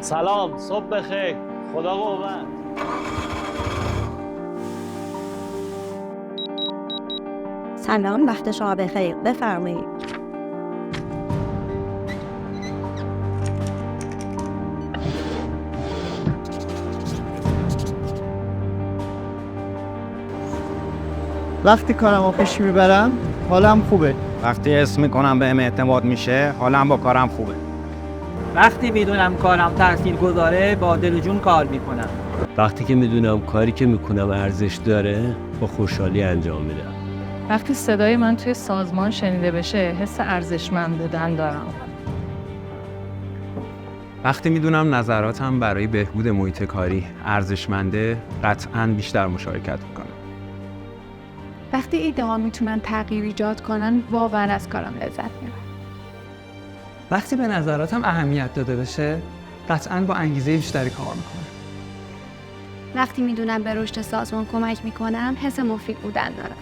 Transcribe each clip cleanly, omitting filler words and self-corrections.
سلام، صبح بخیر. خدا قوت. سلام، وقت شما بخیر. بفرمایید. وقتی کارمو پیش میبرم حالم خوبه. وقتی حس میکنم بهم اعتماد میشه حالم با کارم خوبه. وقتی میدونم کارم تاثیرگذاره با دل و جون کار میکنم. وقتی که میدونم کاری که میکنم ارزش داره با خوشحالی انجام میدم. وقتی صدای من توی سازمان شنیده بشه حس ارزشمند بودن دارم. وقتی میدونم نظراتم برای بهبود محیط کاری ارزشمنده قطعاً بیشتر مشارکت میکنم. وقتی ایده ها میتونن تغییر ایجاد کنن واقعا از کارم لذت میبرم. وقتی به نظراتم اهمیت داده بشه قطعاً با انگیزه بیشتری کار میکنم. وقتی میدونم به رشد سازمان کمک میکنم حس مفید بودن دارم.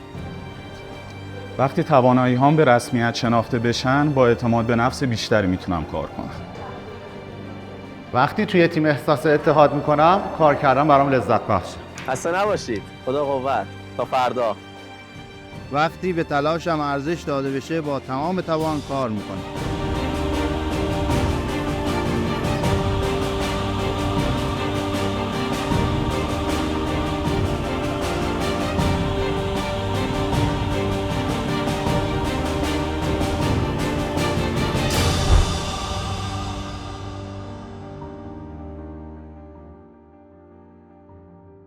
وقتی توانایی هام به رسمیت شناخته بشن با اعتماد به نفس بیشتری میتونم کار کنم. وقتی توی تیم احساس اتحاد میکنم کار کردن برام لذت بخشه. خسته نباشید. خدا قوت. تا فردا. وقتی به تلاشم ارزش داده بشه با تمام توان کار میکنم.